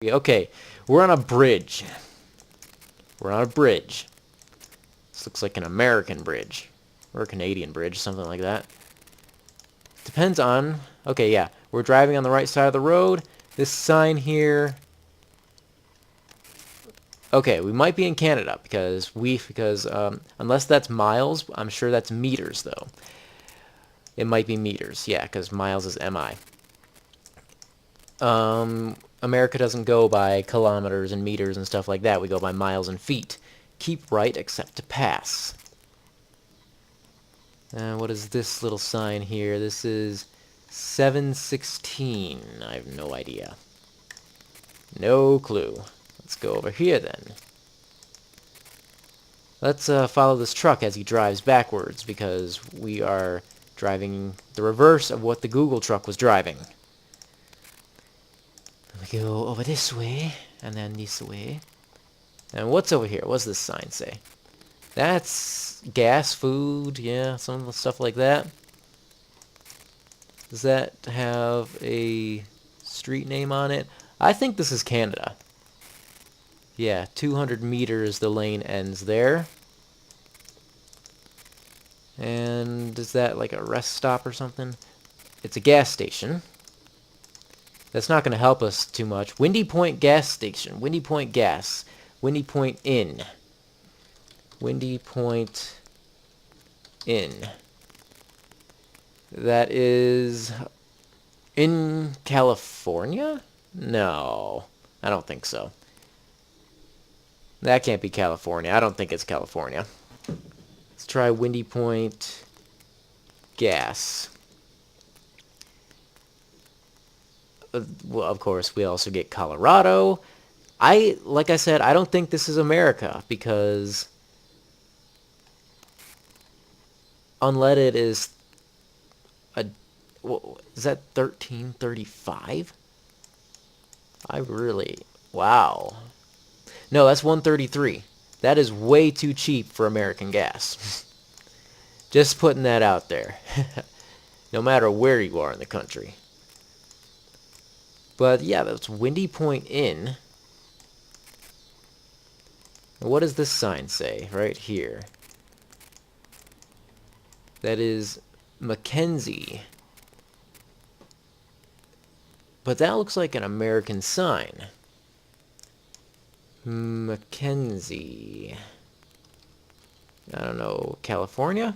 Okay, we're on a bridge. We're on a bridge. This looks like an American bridge. Or a Canadian bridge, something like that. Depends on... Okay, yeah. We're driving on the right side of the road. This sign here... Okay, we might be in Canada because unless that's miles, I'm sure that's meters, though. It might be meters, yeah, because miles is MI. America doesn't go by kilometers and meters and stuff like that. We go by miles and feet. Keep right except to pass. What is this little sign here? This is 716. I have no idea. No clue. Let's go over here then. Let's follow this truck as he drives backwards because we are driving the reverse of what the Google truck was driving. We go over this way and then this way. And what's over here? What's this sign say? That's gas, food, yeah, some of the stuff like that. Does that have a street name on it? I think this is Canada. Yeah, 200 meters the lane ends there. And is that like a rest stop or something? It's a gas station. That's not going to help us too much. Windy Point gas station. Windy Point gas. Windy Point Inn. Windy Point Inn. That is in California? No, I don't think so. That can't be California. I don't think it's California. Let's try Windy Point gas. Well, of course, we also get Colorado. Like I said, I don't think this is America because unleaded is is that 1335? Wow. No, that's 133. That is way too cheap for American gas. Just putting that out there. No matter where you are in the country. But yeah, that's Windy Point Inn. What does this sign say right here? That is Mackenzie. But that looks like an American sign. Mackenzie. I don't know, California?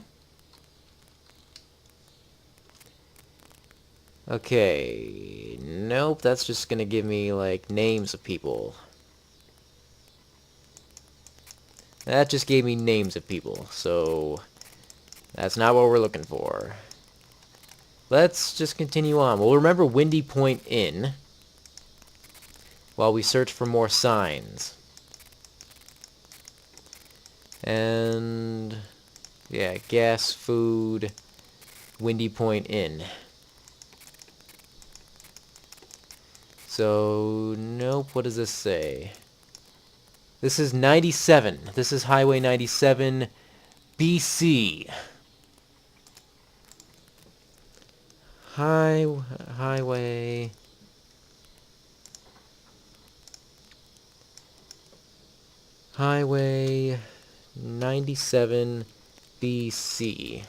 Okay, nope, that's just gonna give me, like, names of people. That just gave me names of people, so that's not what we're looking for. Let's just continue on. We'll remember Windy Point Inn while we search for more signs. And yeah, gas, food, Windy Point Inn. So, nope, what does this say? This is 97. This is Highway 97, BC. Highway 97 BC.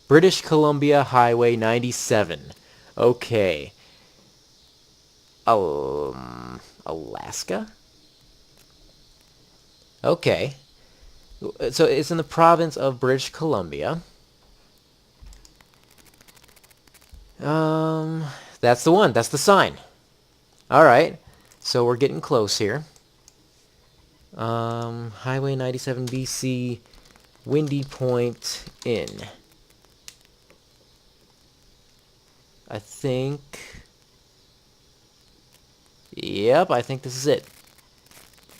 British Columbia Highway 97. Okay. Alaska? Okay. So it's in the province of British Columbia. That's the one. That's the sign. Alright. So we're getting close here. Highway 97 BC, Windy Point Inn. I think... Yep, I think this is it.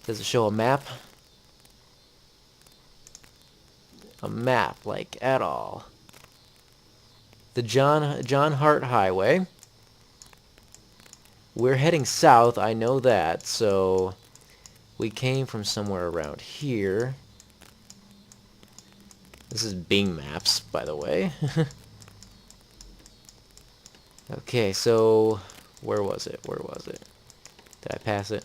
Does it show a map? A map, like, at all. The John Hart Highway. We're heading south, I know that, so we came from somewhere around here. This is Bing Maps, by the way. Okay, so where was it? Where was it? Did I pass it?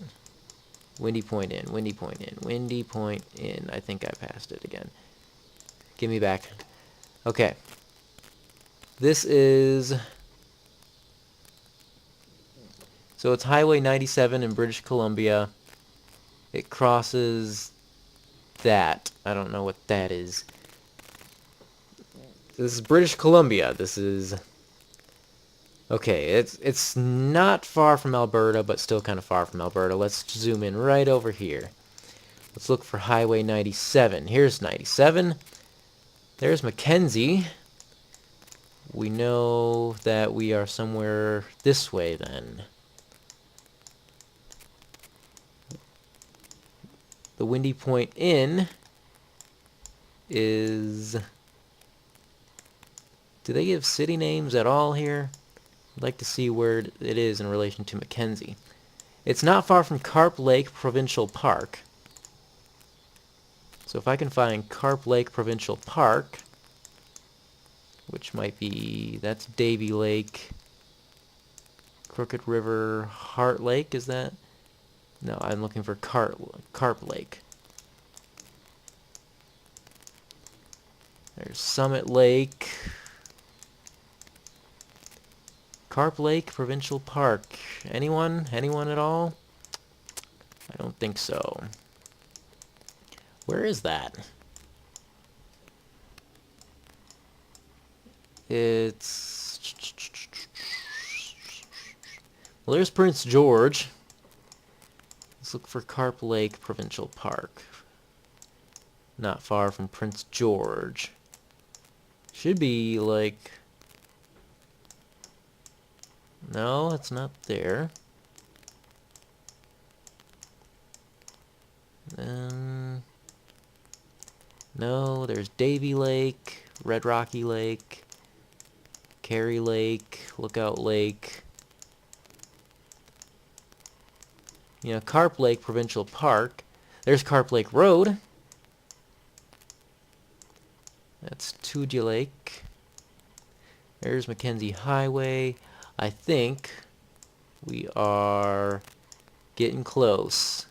Windy Point in, Windy Point in, Windy Point in. I think I passed it again. Give me back. Okay. This is... So it's Highway 97 in British Columbia. It crosses that. I don't know what that is. This is British Columbia. This is... Okay, it's not far from Alberta, but still kind of far from Alberta. Let's zoom in right over here. Let's look for Highway 97. Here's 97. There's Mackenzie. We know that we are somewhere this way then. The Windy Point Inn is... Do they give city names at all here? I'd like to see where it is in relation to Mackenzie. It's not far from Carp Lake Provincial Park. So if I can find Carp Lake Provincial Park, which might be... That's Davy Lake. Crooked River, Heart Lake, is that? No, I'm looking for Carp Lake. There's Summit Lake. Carp Lake Provincial Park. Anyone? Anyone at all? I don't think so. Where is that? It's... Well, there's Prince George. Let's look for Carp Lake Provincial Park. Not far from Prince George. Should be like... No, it's not there. No, there's Davy Lake, Red Rocky Lake, Carey Lake, Lookout Lake. You know, Carp Lake Provincial Park. There's Carp Lake Road. That's Tudia Lake. There's Mackenzie Highway. I think we are getting close.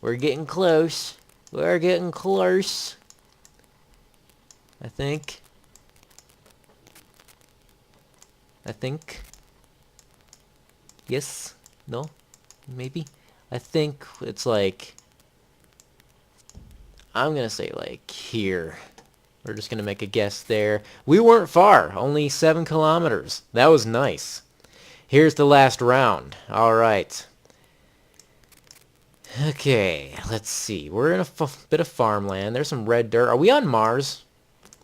We're getting close. We're getting close. I think. Yes? No? Maybe? I think it's like... I'm gonna say like here. We're just gonna make a guess there. We weren't far. Only 7 kilometers. That was nice. Here's the last round. Alright. Okay, let's see. We're in a bit of farmland. There's some red dirt. Are we on Mars?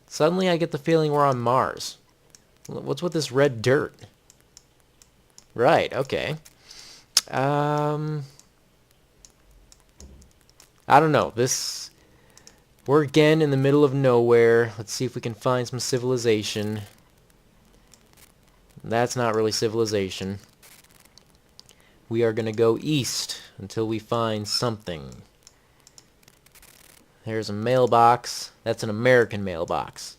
Suddenly I get the feeling we're on Mars. What's with this red dirt? Right, okay. I don't know. We're again in the middle of nowhere. Let's see if we can find some civilization. That's not really civilization. We are going to go east until we find something. There's a mailbox. That's an American mailbox.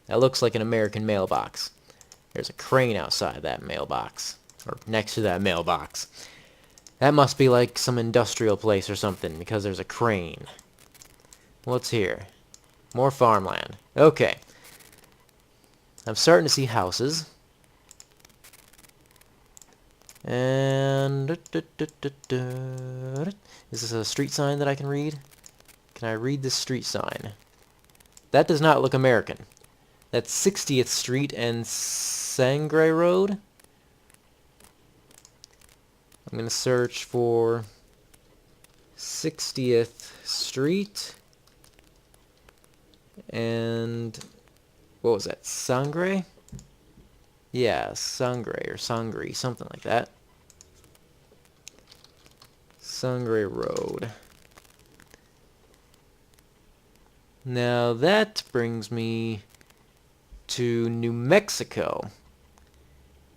That looks like an American mailbox. There's a crane outside that mailbox. Or next to that mailbox. That must be like some industrial place or something, because there's a crane. What's here? More farmland. Okay. I'm starting to see houses. And... Is this a street sign that I can read? Can I read this street sign? That does not look American. That's 60th Street and Sangre Road. I'm going to search for 60th Street and what was that? Sangre? Yeah, Sangre or Sangre, something like that. Sangre Road. Now that brings me to New Mexico.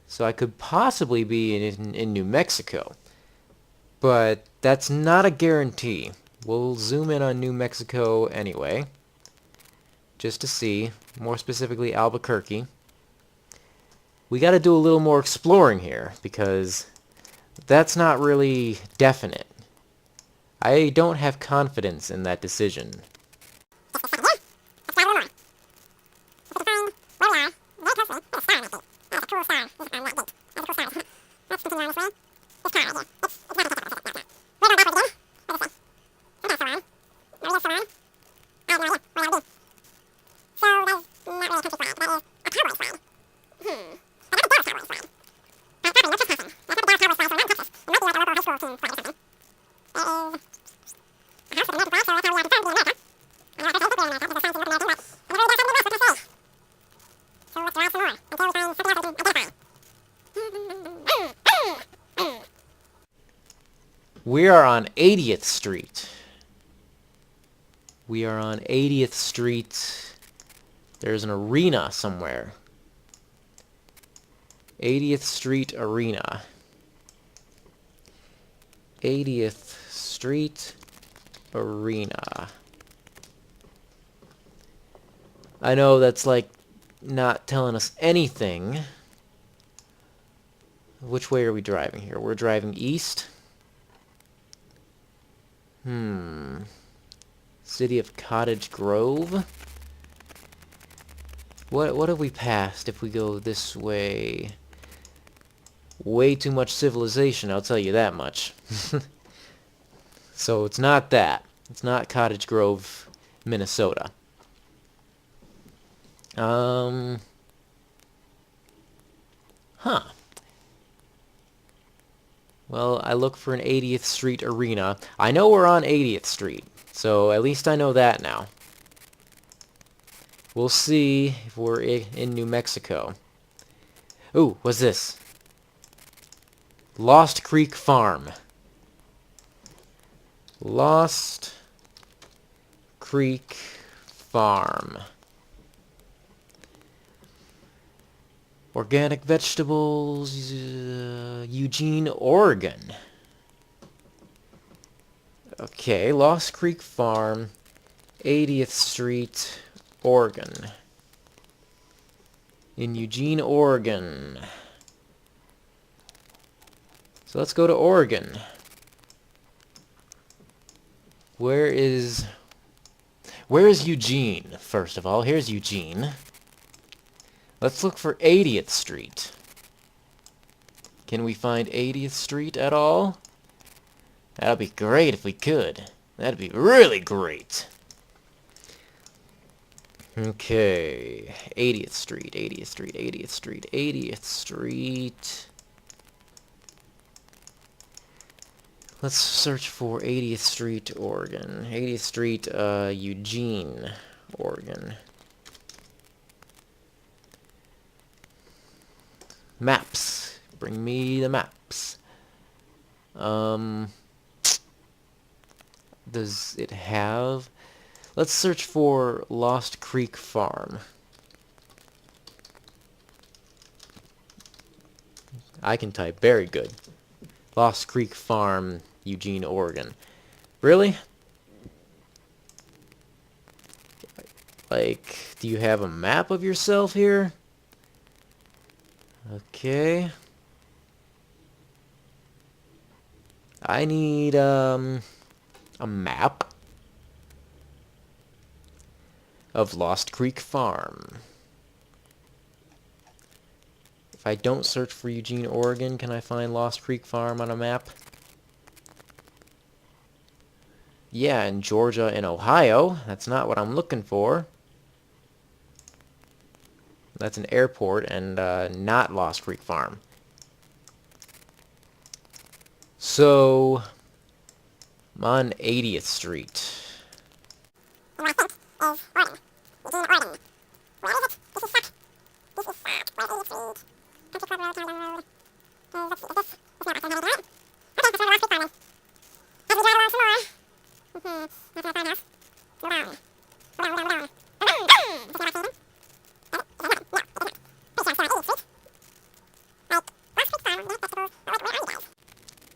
So I could possibly be in New Mexico. But that's not a guarantee. We'll zoom in on New Mexico anyway. Just to see. More specifically, Albuquerque. we got to do a little more exploring here, because that's not really definite. I don't have confidence in that decision. We are on 80th Street. We are on 80th Street. There's an arena somewhere. 80th Street Arena. 80th Street Arena. I know that's like not telling us anything. Which way are we driving here? We're driving east. City of Cottage Grove. What have we passed if we go this way? Way too much civilization, I'll tell you that much. So it's not that. It's not Cottage Grove, Minnesota. Huh. Well, I look for an 80th Street Arena. I know we're on 80th Street, so at least I know that now. We'll see if we're in New Mexico. Ooh, what's this? Lost Creek Farm. Lost Creek Farm. Organic vegetables, Eugene, Oregon. Okay, Lost Creek Farm, 80th Street, Oregon. In Eugene, Oregon. So let's go to Oregon. Where is Eugene, first of all? Here's Eugene. Let's look for 80th Street. Can we find 80th Street at all? That'd be great if we could. That'd be really great. Okay. 80th Street, 80th Street, 80th Street, 80th Street. Let's search for 80th Street, Oregon. 80th Street, Eugene, Oregon. Maps. Bring me the maps. Does it have... Let's search for Lost Creek Farm. I can type very good. Lost Creek Farm, Eugene, Oregon. Really? Like, do you have a map of yourself here? Okay. I need, a map of Lost Creek Farm. If I don't search for Eugene, Oregon, can I find Lost Creek Farm on a map? Yeah, in Georgia and Ohio. That's not what I'm looking for. That's an airport and not Lost Creek Farm. So, I'm on 80th Street.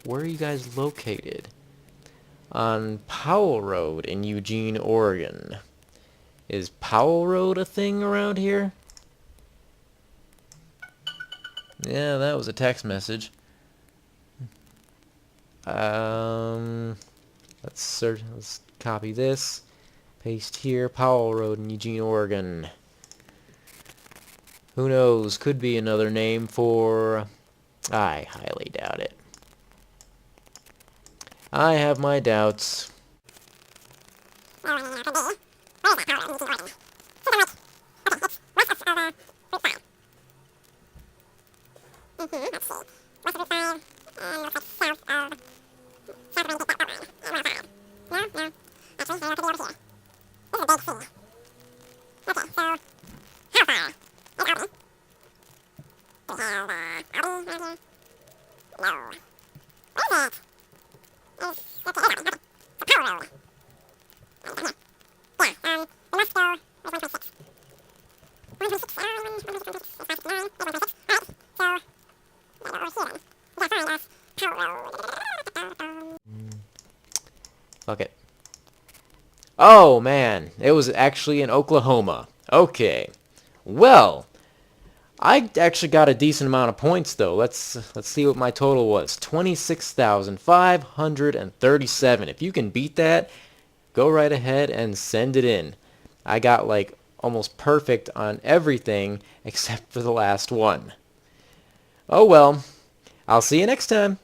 Where are you guys located? On Powell Road in Eugene, Oregon. Is Powell Road a thing around here? Yeah, that was a text message. Let's search. Let's copy this. Paste here. Powell Road in Eugene, Oregon. Who knows? Could be another name for... I highly doubt it. I have my doubts. Fuck it. Oh, man. It was actually in Oklahoma. Okay. Well, I actually got a decent amount of points, though. Let's see what my total was. 26,537. If you can beat that, go right ahead and send it in. I got, like, almost perfect on everything except for the last one. Oh, well. I'll see you next time.